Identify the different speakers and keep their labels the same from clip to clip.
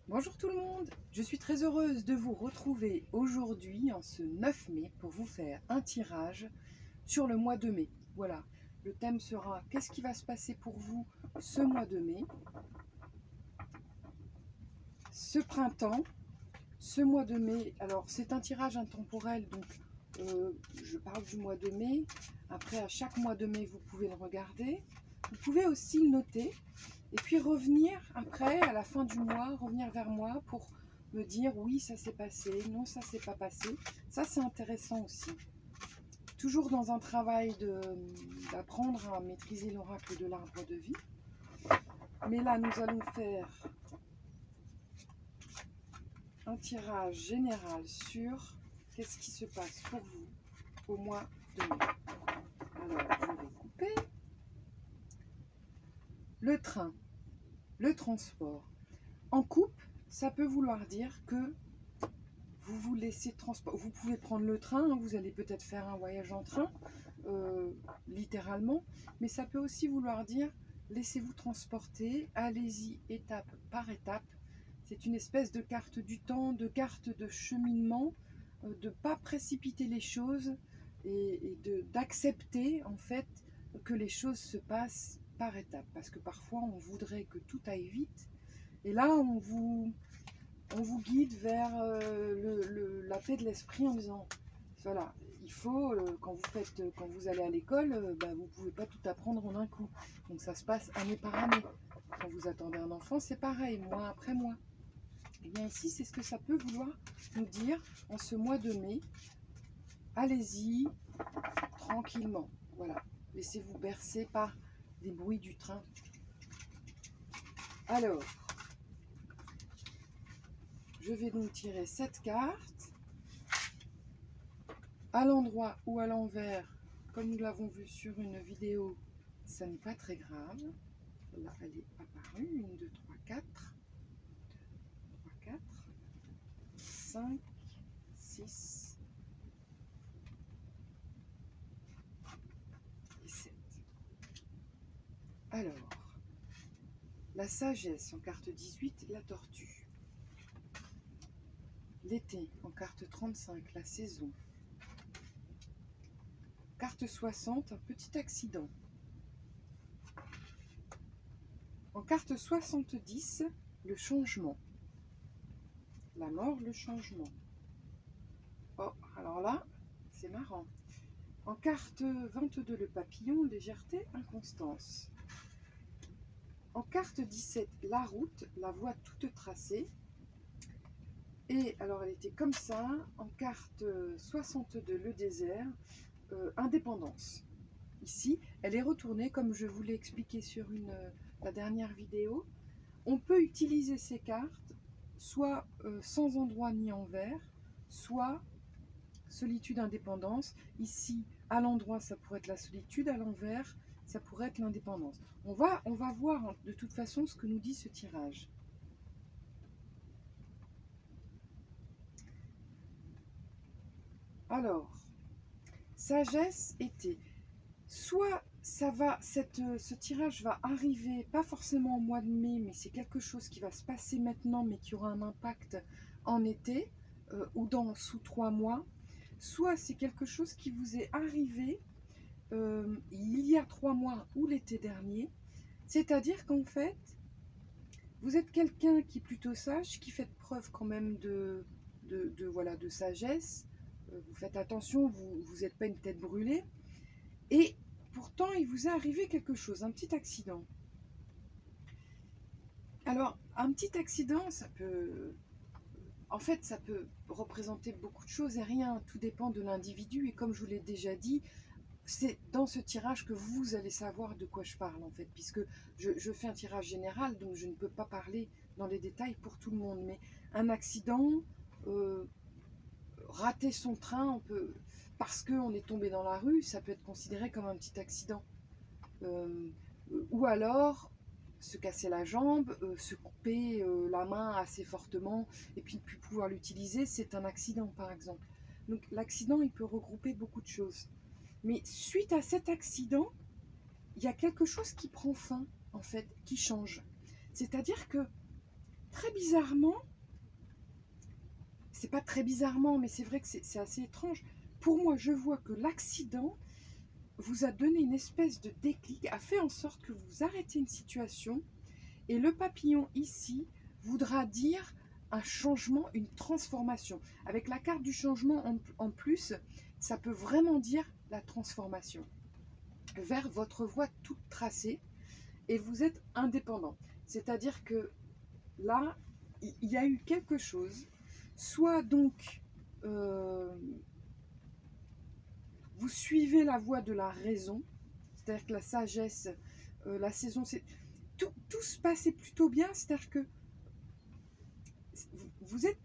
Speaker 1: Bonjour tout le monde, je suis très heureuse de vous retrouver aujourd'hui en ce 9 mai pour vous faire un tirage sur le mois de mai. Voilà, le thème sera qu'est-ce qui va se passer pour vous ce mois de mai, ce printemps, ce mois de mai. Alors c'est un tirage intemporel, donc je parle du mois de mai. Après à chaque mois de mai vous pouvez le regarder. Vous pouvez aussi le noter. Et puis revenir après, à la fin du mois, revenir vers moi pour me dire oui, ça s'est passé, non, ça s'est pas passé. Ça, c'est intéressant aussi. Toujours dans un travail d'apprendre à maîtriser l'oracle de l'arbre de vie. Mais là, nous allons faire un tirage général sur qu'est-ce qui se passe pour vous au mois de mai. Alors, je vais couper. Le train, le transport. En coupe, ça peut vouloir dire que vous vous laissez transporter. Vous pouvez prendre le train, hein, vous allez peut-être faire un voyage en train, littéralement, mais ça peut aussi vouloir dire laissez-vous transporter, allez-y étape par étape. C'est une espèce de carte du temps, de carte de cheminement, de ne pas précipiter les choses et d'accepter en fait que les choses se passent par étapes. Parce que parfois on voudrait que tout aille vite, et là on vous guide vers la paix de l'esprit en disant voilà, il faut, quand vous allez à l'école, vous ne pouvez pas tout apprendre en un coup. Donc ça se passe année par année. Quand vous attendez un enfant, c'est pareil, mois après mois. Et bien ici, c'est ce que ça peut vouloir nous dire en ce mois de mai. Allez-y tranquillement. Voilà, laissez-vous bercer par les bruits du train. Alors, je vais donc tirer cette carte. À l'endroit ou à l'envers, comme nous l'avons vu sur une vidéo, ça n'est pas très grave. Là, elle est apparue. 1, 2, 3, 4. 3, 4. 5, 6 et 7. Alors, la sagesse en carte 18, la tortue. L'été en carte 35, la saison. Carte 60, un petit accident. En carte 70, le changement. La mort, le changement. Oh, alors là, c'est marrant. En carte 22, le papillon, légèreté, inconstance. En carte 17, la route, la voie toute tracée. Et alors, elle était comme ça. En carte 62, le désert, indépendance. Ici, elle est retournée, comme je vous l'ai expliqué sur la dernière vidéo. On peut utiliser ces cartes, soit sans endroit ni envers, soit solitude, indépendance. Ici, à l'endroit, ça pourrait être la solitude, à l'envers, ça pourrait être l'indépendance. On va voir de toute façon ce que nous dit ce tirage. Alors, sagesse, été. Soit ce tirage va arriver, pas forcément au mois de mai, mais c'est quelque chose qui va se passer maintenant, mais qui aura un impact en été ou sous 3 mois. Soit c'est quelque chose qui vous est arrivé il y a 3 mois ou l'été dernier. C'est-à-dire qu'en fait, vous êtes quelqu'un qui est plutôt sage, qui fait preuve quand même de sagesse. Vous faites attention, vous n'êtes pas une tête brûlée. Et pourtant, il vous est arrivé quelque chose, un petit accident. Alors, un petit accident, ça peut représenter beaucoup de choses et rien. Tout dépend de l'individu. Et comme je vous l'ai déjà dit, c'est dans ce tirage que vous allez savoir de quoi je parle en fait, puisque je fais un tirage général, donc je ne peux pas parler dans les détails pour tout le monde. Mais un accident, rater son train, parce qu'on est tombé dans la rue, ça peut être considéré comme un petit accident. Ou alors se casser la jambe, se couper la main assez fortement et puis ne plus pouvoir l'utiliser, c'est un accident par exemple. Donc l'accident, il peut regrouper beaucoup de choses. Mais suite à cet accident, il y a quelque chose qui prend fin, en fait, qui change. C'est-à-dire que très bizarrement, c'est pas très bizarrement, mais c'est vrai que c'est assez étrange. Pour moi, je vois que l'accident vous a donné une espèce de déclic, a fait en sorte que vous arrêtez une situation. Et le papillon ici voudra dire un changement, une transformation. Avec la carte du changement en plus, ça peut vraiment dire la transformation vers votre voie toute tracée et vous êtes indépendant. C'est-à-dire que là, il y a eu quelque chose, soit donc vous suivez la voie de la raison, c'est-à-dire que la sagesse, la saison, c'est tout se passait plutôt bien, c'est-à-dire que vous êtes,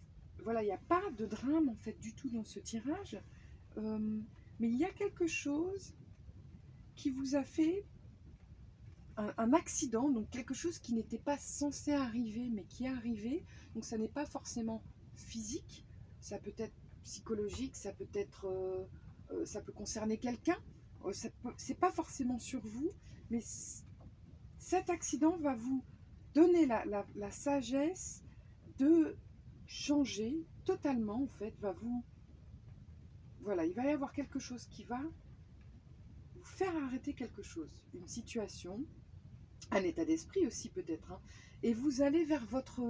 Speaker 1: voilà, il n'y a pas de drame en fait du tout dans ce tirage, mais il y a quelque chose qui vous a fait un accident, donc quelque chose qui n'était pas censé arriver, mais qui est arrivé. Donc ça n'est pas forcément physique, ça peut être psychologique, ça peut être, ça peut concerner quelqu'un. C'est pas forcément sur vous, mais cet accident va vous donner la sagesse de changer totalement, en fait, va vous... Voilà, il va y avoir quelque chose qui va vous faire arrêter quelque chose, une situation, un état d'esprit aussi peut-être, hein, et vous allez vers votre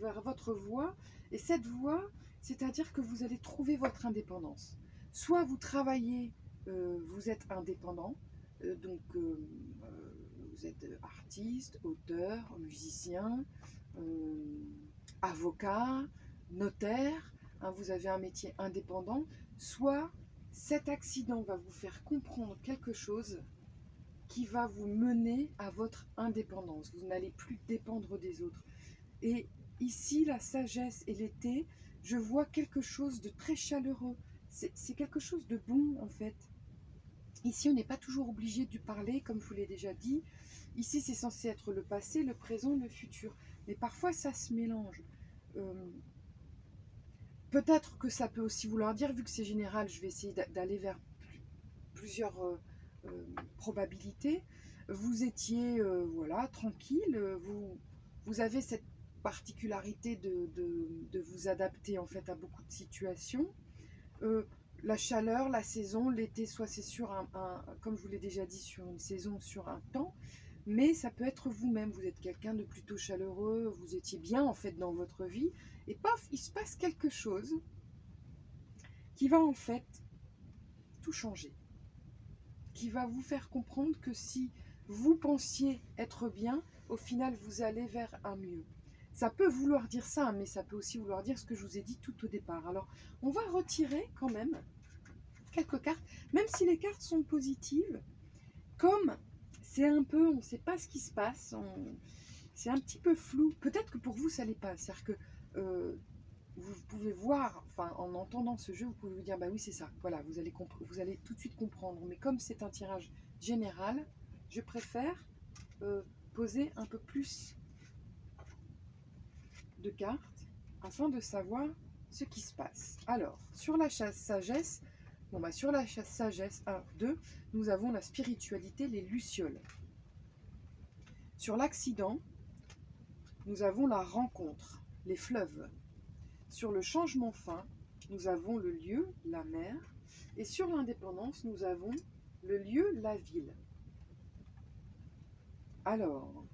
Speaker 1: vers votre voie, et cette voie, c'est-à-dire que vous allez trouver votre indépendance. Soit vous travaillez, vous êtes indépendant, donc vous êtes artiste, auteur, musicien, avocat, notaire, hein, vous avez un métier indépendant, soit cet accident va vous faire comprendre quelque chose qui va vous mener à votre indépendance. Vous n'allez plus dépendre des autres. Et ici, la sagesse et l'été, je vois quelque chose de très chaleureux. C'est quelque chose de bon, en fait. Ici, on n'est pas toujours obligé de parler, comme je vous l'ai déjà dit. Ici, c'est censé être le passé, le présent, le futur. Mais parfois, ça se mélange. Peut-être que ça peut aussi vouloir dire, vu que c'est général, je vais essayer d'aller vers plusieurs probabilités. Vous étiez voilà, tranquille, vous avez cette particularité de vous adapter en fait à beaucoup de situations. La chaleur, la saison, l'été, soit c'est sur comme je vous l'ai déjà dit, sur une saison, sur un temps, mais ça peut être vous-même. Vous êtes quelqu'un de plutôt chaleureux, vous étiez bien en fait dans votre vie, et paf, il se passe quelque chose qui va en fait tout changer, qui va vous faire comprendre que si vous pensiez être bien, au final vous allez vers un mieux. Ça peut vouloir dire ça, mais ça peut aussi vouloir dire ce que je vous ai dit tout au départ. Alors, on va retirer quand même quelques cartes, même si les cartes sont positives, comme c'est un peu, on ne sait pas ce qui se passe, c'est un petit peu flou. Peut-être que pour vous, ça l'est pas. C'est-à-dire que vous pouvez voir, enfin, en entendant ce jeu, vous pouvez vous dire, bah oui, c'est ça. Voilà, vous allez tout de suite comprendre. Mais comme c'est un tirage général, je préfère poser un peu plus de cartes afin de savoir ce qui se passe. Alors, sur la chasse sagesse, bon bah sur la chasse sagesse 1, 2, nous avons la spiritualité, les lucioles. Sur l'accident, nous avons la rencontre, les fleuves. Sur le changement fin, nous avons le lieu, la mer. Et sur l'indépendance, nous avons le lieu, la ville. Alors,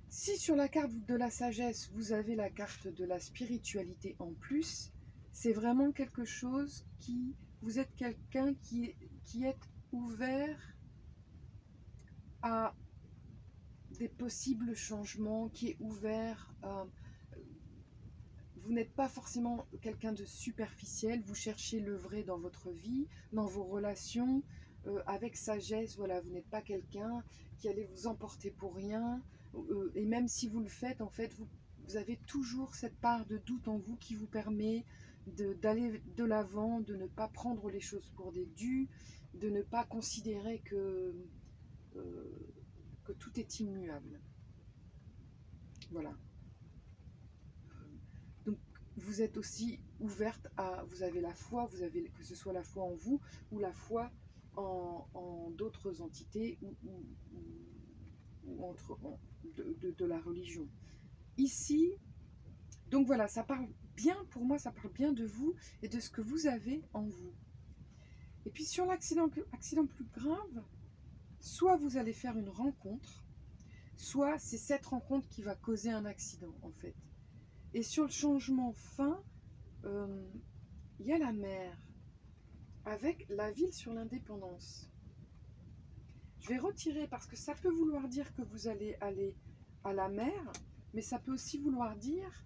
Speaker 1: si sur la carte de la sagesse, vous avez la carte de la spiritualité en plus, c'est vraiment quelque chose qui... Vous êtes quelqu'un qui est ouvert à des possibles changements, qui est ouvert à... Vous n'êtes pas forcément quelqu'un de superficiel, vous cherchez le vrai dans votre vie, dans vos relations, avec sagesse, voilà, vous n'êtes pas quelqu'un qui allait vous emporter pour rien, et même si vous le faites, en fait, vous avez toujours cette part de doute en vous qui vous permet d'aller de l'avant, de ne pas prendre les choses pour des dus, de ne pas considérer que tout est immuable. Voilà. Donc, vous êtes aussi ouverte à, vous avez la foi, vous avez, que ce soit la foi en vous ou la foi en d'autres entités ou de la religion. ici, donc voilà, ça parle bien, pour moi, ça parle bien de vous et de ce que vous avez en vous. Et puis sur l'accident plus grave, soit vous allez faire une rencontre, soit c'est cette rencontre qui va causer un accident, en fait. Et sur le changement fin, il y a la mer, avec la ville sur l'indépendance. Je vais retirer parce que ça peut vouloir dire que vous allez aller à la mer, mais ça peut aussi vouloir dire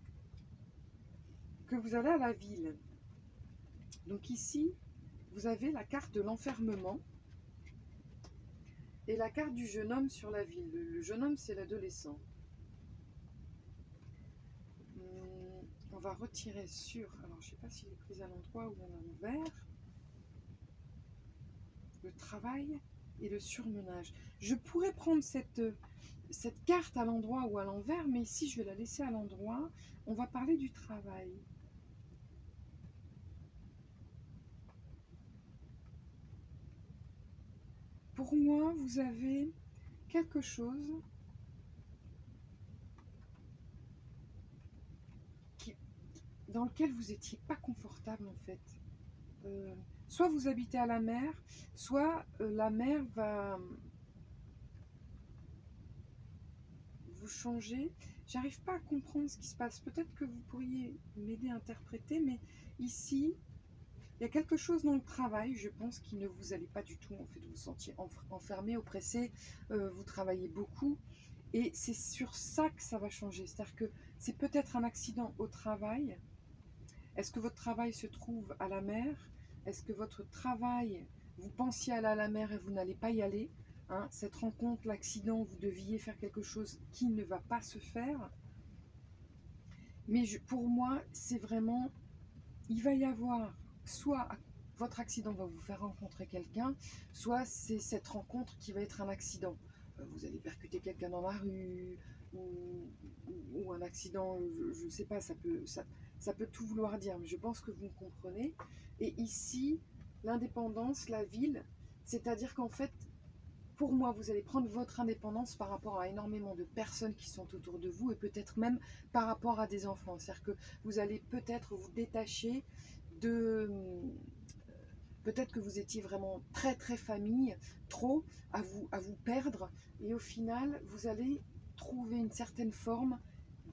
Speaker 1: que vous allez à la ville. Donc ici, vous avez la carte de l'enfermement et la carte du jeune homme sur la ville. Le jeune homme, c'est l'adolescent. On va retirer sur... Alors, je ne sais pas s'il est pris à l'endroit ou à l'envers. Le travail et le surmenage. Je pourrais prendre cette carte à l'endroit ou à l'envers, mais ici, je vais la laisser à l'endroit. On va parler du travail. Pour moi, vous avez quelque chose dans lequel vous n'étiez pas confortable, en fait. Soit vous habitez à la mer, soit la mer va vous changer. J'arrive pas à comprendre ce qui se passe. Peut-être que vous pourriez m'aider à interpréter, mais ici, il y a quelque chose dans le travail, je pense, qui ne vous allez pas du tout, en fait, vous sentiez enfermé, oppressé, vous travaillez beaucoup, et c'est sur ça que ça va changer. C'est-à-dire que c'est peut-être un accident au travail. Est-ce que votre travail se trouve à la mer? Est-ce que votre travail, vous pensiez aller à la mer et vous n'allez pas y aller, hein? Cette rencontre, l'accident, vous deviez faire quelque chose qui ne va pas se faire. Mais pour moi, c'est vraiment, il va y avoir soit votre accident va vous faire rencontrer quelqu'un, soit c'est cette rencontre qui va être un accident. Vous allez percuter quelqu'un dans la rue, ou un accident, je ne sais pas, ça peut tout vouloir dire, mais je pense que vous me comprenez. Et ici, l'indépendance, la ville, c'est-à-dire qu'en fait, pour moi, vous allez prendre votre indépendance par rapport à énormément de personnes qui sont autour de vous et peut-être même par rapport à des enfants. C'est-à-dire que vous allez peut-être vous détacher de... Peut-être que vous étiez vraiment très très famille, trop à vous perdre, et au final, vous allez trouver une certaine forme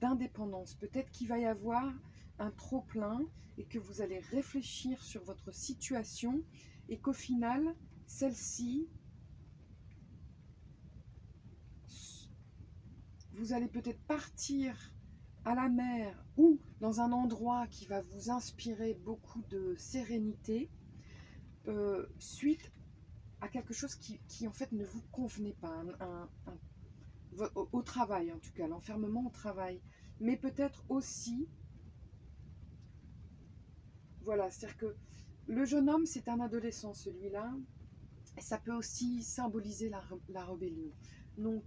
Speaker 1: d'indépendance. Peut-être qu'il va y avoir un trop-plein et que vous allez réfléchir sur votre situation et qu'au final, celle-ci, vous allez peut-être partir à la mer ou dans un endroit qui va vous inspirer beaucoup de sérénité, suite à quelque chose qui en fait ne vous convenait pas, au travail en tout cas, l'enfermement au travail. Mais peut-être aussi, voilà, c'est-à-dire que le jeune homme, c'est un adolescent, celui-là, et ça peut aussi symboliser la rébellion. Donc,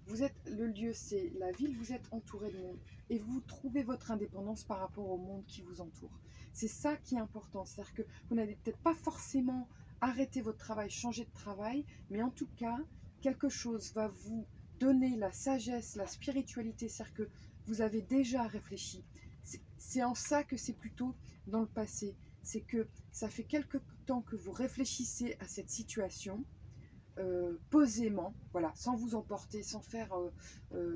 Speaker 1: vous êtes, le lieu, c'est la ville, vous êtes entouré de monde, et vous trouvez votre indépendance par rapport au monde qui vous entoure. C'est ça qui est important, c'est-à-dire que vous n'allez peut-être pas forcément arrêter votre travail, changer de travail, mais en tout cas, quelque chose va vous donner la sagesse, la spiritualité, c'est-à-dire que vous avez déjà réfléchi. C'est en ça que c'est plutôt dans le passé. C'est que ça fait quelque temps que vous réfléchissez à cette situation, posément, voilà, sans vous emporter, sans faire,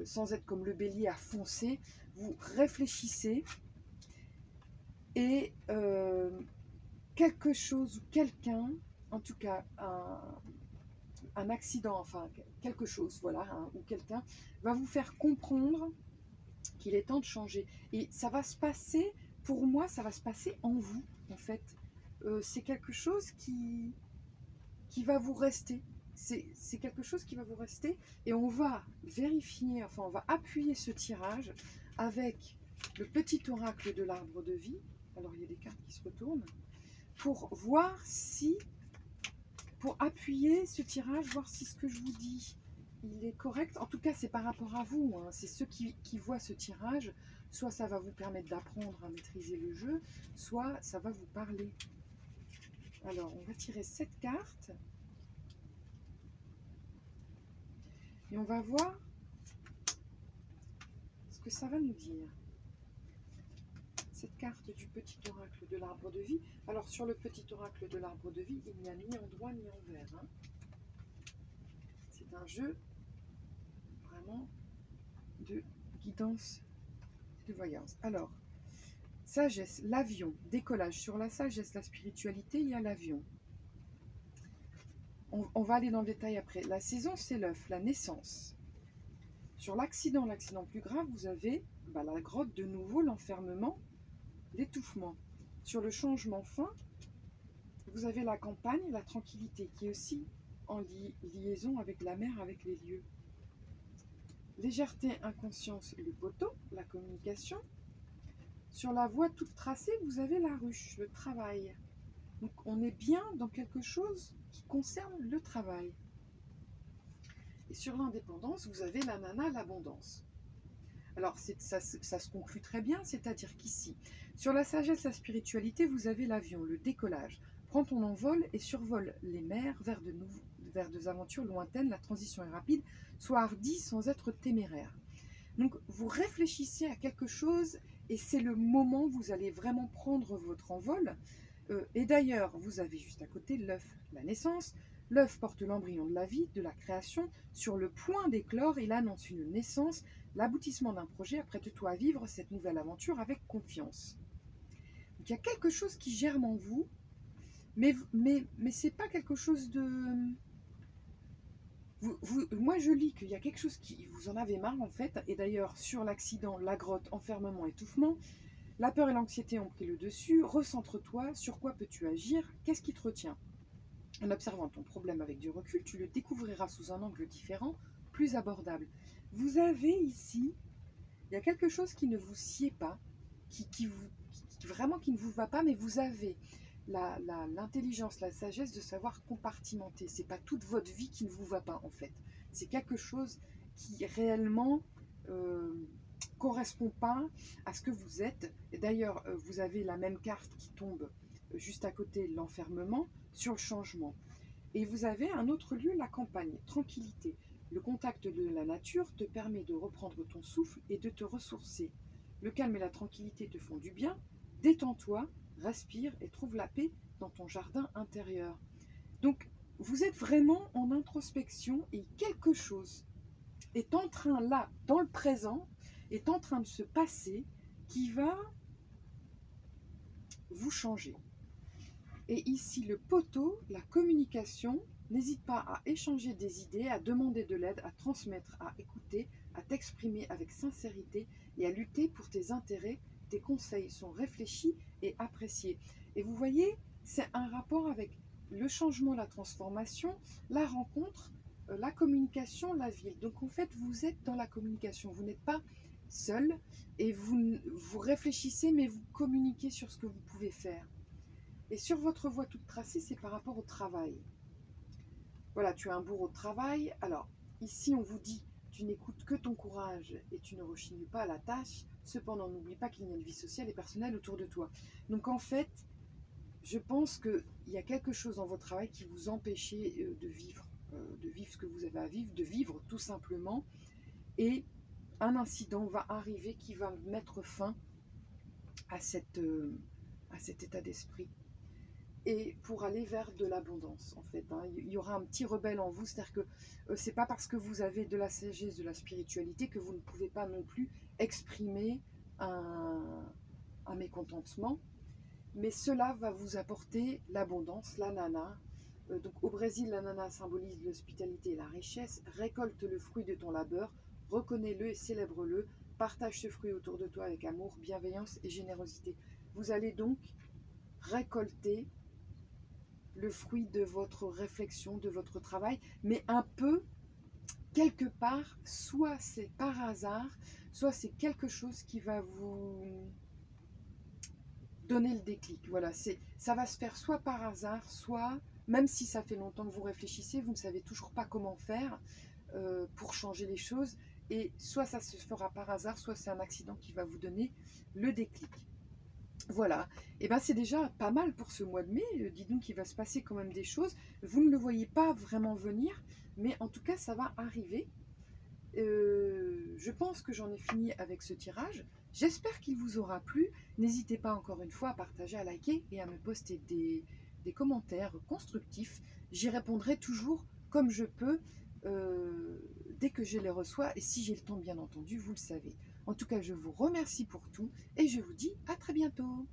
Speaker 1: sans être comme le bélier à foncer. Vous réfléchissez et quelque chose ou quelqu'un, en tout cas un accident, enfin quelque chose, voilà, ou quelqu'un va vous faire comprendre qu'il est temps de changer. Et ça va se passer, pour moi, ça va se passer en vous, en fait. C'est quelque chose qui va vous rester. C'est quelque chose qui va vous rester. Et on va vérifier, enfin, on va appuyer ce tirage avec le petit oracle de l'arbre de vie. Alors, il y a des cartes qui se retournent. Pour voir si, pour appuyer ce tirage, voir si ce que je vous dis, il est correct. En tout cas, c'est par rapport à vous, hein. C'est ceux qui voient ce tirage. Soit ça va vous permettre d'apprendre à maîtriser le jeu, soit ça va vous parler. Alors, on va tirer cette carte. Et on va voir ce que ça va nous dire? Cette carte du petit oracle de l'arbre de vie. Alors sur le petit oracle de l'arbre de vie, il n'y a ni en droit ni en vert. Hein. C'est un jeu vraiment de guidance, de voyance. Alors, sagesse, l'avion, décollage. Sur la sagesse, la spiritualité, il y a l'avion. On va aller dans le détail après. La saison, c'est l'œuf, la naissance. Sur l'accident, l'accident plus grave, vous avez la grotte de nouveau, l'enfermement, l'étouffement. Sur le changement fin, vous avez la campagne, la tranquillité, qui est aussi en liaison avec la mer, avec les lieux. Légèreté, inconscience, le poteau, la communication. Sur la voie toute tracée, vous avez la ruche, le travail. Donc on est bien dans quelque chose qui concerne le travail. Et sur l'indépendance, vous avez la nana, l'abondance. Alors ça se conclut très bien, c'est-à-dire qu'ici, sur la sagesse, la spiritualité, vous avez l'avion, le décollage. Prends ton envol et survole les mers vers des aventures lointaines, la transition est rapide, sois hardi sans être téméraire. Donc vous réfléchissez à quelque chose et c'est le moment où vous allez vraiment prendre votre envol. Et d'ailleurs, vous avez juste à côté l'œuf, la naissance. L'œuf porte l'embryon de la vie, de la création. Sur le point d'éclore, il annonce une naissance, l'aboutissement d'un projet. Apprête-toi à vivre cette nouvelle aventure avec confiance. Donc, il y a quelque chose qui germe en vous, mais ce n'est pas quelque chose de... moi, je lis qu'il y a quelque chose qui vous en avez marre, en fait. Et d'ailleurs, sur l'accident, la grotte, enfermement, étouffement, la peur et l'anxiété ont pris le dessus. Recentre-toi. Sur quoi peux-tu agir? Qu'est-ce qui te retient? En observant ton problème avec du recul, tu le découvriras sous un angle différent, plus abordable. Vous avez ici, il y a quelque chose qui ne vous sied pas, vraiment qui ne vous va pas, mais vous avez l'intelligence, la sagesse de savoir compartimenter. C'est pas toute votre vie qui ne vous va pas, en fait. C'est quelque chose qui réellement correspond pas à ce que vous êtes. Et d'ailleurs, vous avez la même carte qui tombe juste à côté, l'enfermement, sur le changement. Et vous avez un autre lieu, la campagne, tranquillité. Le contact de la nature te permet de reprendre ton souffle et de te ressourcer. Le calme et la tranquillité te font du bien. Détends-toi, respire et trouve la paix dans ton jardin intérieur. Donc, vous êtes vraiment en introspection et quelque chose est en train, là, dans le présent, est en train de se passer qui va vous changer. Et ici, le poteau, la communication, n'hésite pas à échanger des idées, à demander de l'aide, à transmettre, à écouter, à t'exprimer avec sincérité et à lutter pour tes intérêts. Tes conseils sont réfléchis et appréciés. Et vous voyez, c'est un rapport avec le changement, la transformation, la rencontre, la communication, la ville. Donc en fait, vous êtes dans la communication. Vous n'êtes pas seul et vous réfléchissez, mais vous communiquez sur ce que vous pouvez faire. Et sur votre voie toute tracée, c'est par rapport au travail. Voilà, tu as un bourreau de travail. Alors, ici, on vous dit, tu n'écoutes que ton courage et tu ne rechignes pas à la tâche. Cependant, n'oublie pas qu'il y a une vie sociale et personnelle autour de toi. Donc, en fait, je pense qu'il y a quelque chose dans votre travail qui vous empêche de vivre ce que vous avez à vivre, de vivre tout simplement. Et un incident va arriver qui va mettre fin à cet état d'esprit. Et pour aller vers de l'abondance, en fait. Hein. Il y aura un petit rebelle en vous, c'est-à-dire que c'est pas parce que vous avez de la sagesse, de la spiritualité, que vous ne pouvez pas non plus exprimer un mécontentement. Mais cela va vous apporter l'abondance, la nana. Donc au Brésil, la nana symbolise l'hospitalité et la richesse. Récolte le fruit de ton labeur, reconnais-le et célèbre-le. Partage ce fruit autour de toi avec amour, bienveillance et générosité. Vous allez donc récolter le fruit de votre réflexion, de votre travail, mais un peu, quelque part, soit c'est par hasard, soit c'est quelque chose qui va vous donner le déclic. Voilà, ça va se faire soit par hasard, soit, même si ça fait longtemps que vous réfléchissez, vous ne savez toujours pas comment faire pour changer les choses, et soit ça se fera par hasard, soit c'est un accident qui va vous donner le déclic. Voilà, et ben c'est déjà pas mal pour ce mois de mai. Dis donc qu'il va se passer quand même des choses. Vous ne le voyez pas vraiment venir, mais en tout cas ça va arriver. Je pense que j'en ai fini avec ce tirage. J'espère qu'il vous aura plu. N'hésitez pas encore une fois à partager, à liker et à me poster des commentaires constructifs. J'y répondrai toujours comme je peux dès que je les reçois et si j'ai le temps, bien entendu, vous le savez. En tout cas, je vous remercie pour tout et je vous dis à très bientôt.